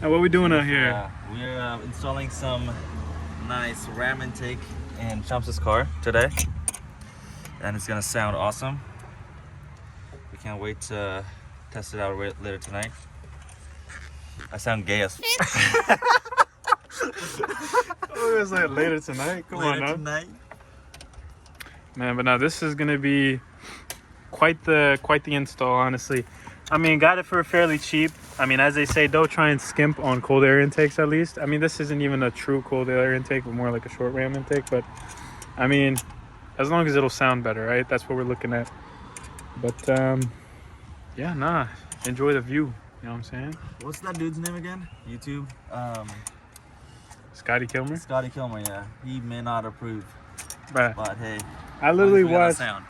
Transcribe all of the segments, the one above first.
Now what we doing out here? We're installing some nice Ram intake in Chumps' car today, and it's gonna sound awesome. We can't wait to test it out later tonight. I sound gay as Oh, it was like later tonight. Come on now. tonight. Man, but now this is gonna be quite the install, honestly. I mean, got it for fairly cheap. I mean, as they say, don't try and skimp on cold air intakes at least. I mean, this isn't even a true cold air intake, but more like a short ram intake. But I mean, as long as it'll sound better, right? That's what we're looking at. But yeah, nah, enjoy the view. You know what I'm saying? What's that dude's name again? YouTube? Scotty Kilmer? Scotty Kilmer, yeah. He may not approve, Bruh, but hey. I literally watched. Sound.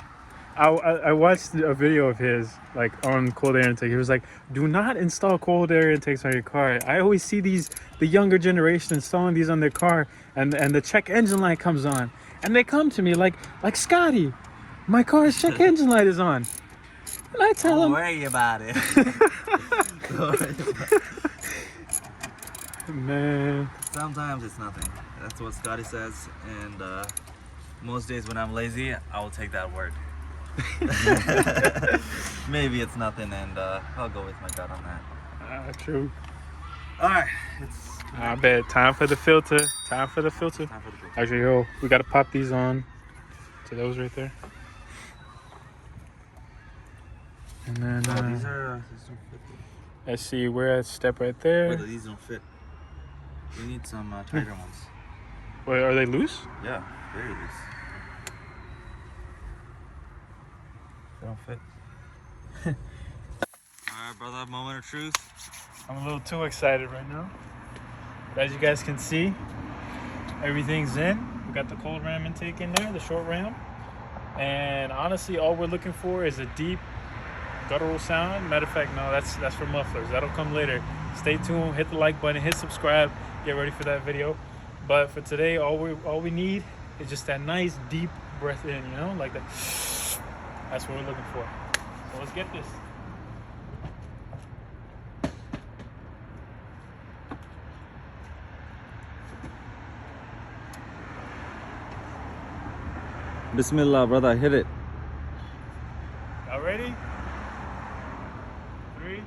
I watched a video of his, like, on cold air intake. He was like, do not install cold air intakes on your car. I always see the younger generation installing these on their car, and the check engine light comes on. And they come to me like Scotty, my car's check engine light is on. And I tell them, don't worry about it. Man. Sometimes it's nothing. That's what Scotty says, and most days when I'm lazy, I will take that word. Maybe it's nothing, and I'll go with my gut on that. True. Alright, I bet. Time for the filter. Time for the filter. Actually, yo, we gotta pop these on to those right there. And then these don't fit. let's see, we're at step right there. Wait, these don't fit. We need some tighter ones. Wait, are they loose? Yeah, very loose. They don't fit. Alright, brother, moment of truth. I'm a little too excited right now. But as you guys can see, everything's in. We got the cold ram intake in there, the short ram. And honestly, all we're looking for is a deep guttural sound. Matter of fact, no, that's for mufflers. That'll come later. Stay tuned, hit the like button, hit subscribe, get ready for that video. But for today, all we need is just that nice deep breath in, you know, like that. That's what we're looking for. So let's get this. Bismillah, brother, hit it. Y'all ready? 3, 2, 1.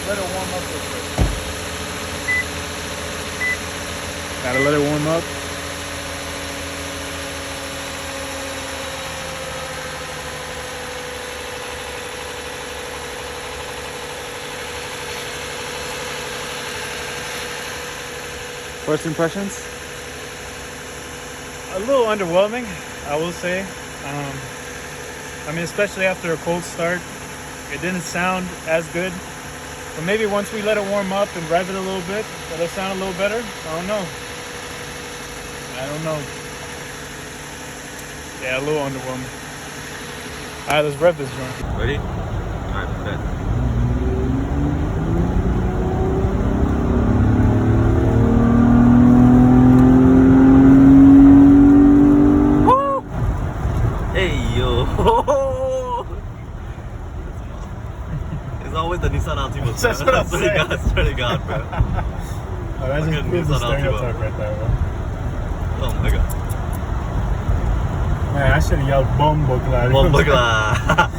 Let it warm up real quick. Gotta let it warm up. First impressions? A little underwhelming, I will say. I mean, especially after a cold start, it didn't sound as good. But maybe once we let it warm up and rev it a little bit, it'll sound a little better. I don't know. Yeah, a little underwhelming. All right, let's rev this joint. Ready? All right, bet. It's always the Nissan Altima. That's what I'm saying. Swear to God, bro. Oh, that just proves the stereotype right there, bro. Oh my God. Man, I should have yelled Bombo Clad. Bombo Clad.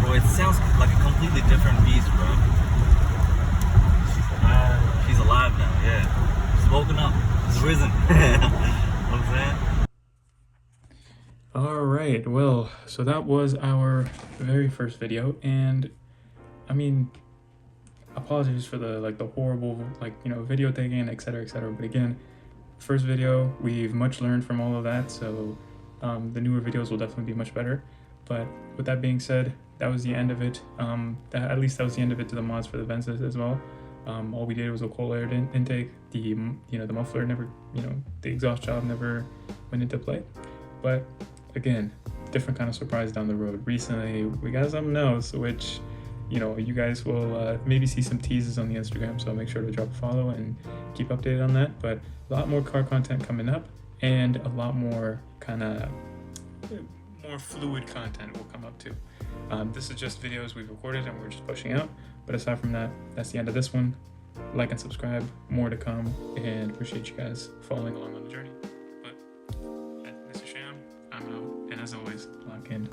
Bro, it sounds like a completely different beast, bro. She's alive now, yeah. She's woken up. She's risen. You know what I'm saying? All right, well, so that was our very first video, and I mean, apologies for the horrible video taking, etc., but again, first video, we've much learned from all of that, so the newer videos will definitely be much better. But with that being said, that was the end of it. At least that was the end of it to the mods for the Venzas as well. All we did was a cold air intake. The muffler never, the exhaust job never went into play. But again, different kind of surprise down the road. Recently, we got something else, which, you know, you guys will maybe see some teases on the Instagram, so make sure to drop a follow and keep updated on that. But a lot more car content coming up, and a lot more kind of more fluid content will come up too. This is just videos we've recorded and we're just pushing out. But aside from that, that's the end of this one. Like and subscribe, more to come, and appreciate you guys following along on the journey. But this is Sham, I'm out, and as always, lock in.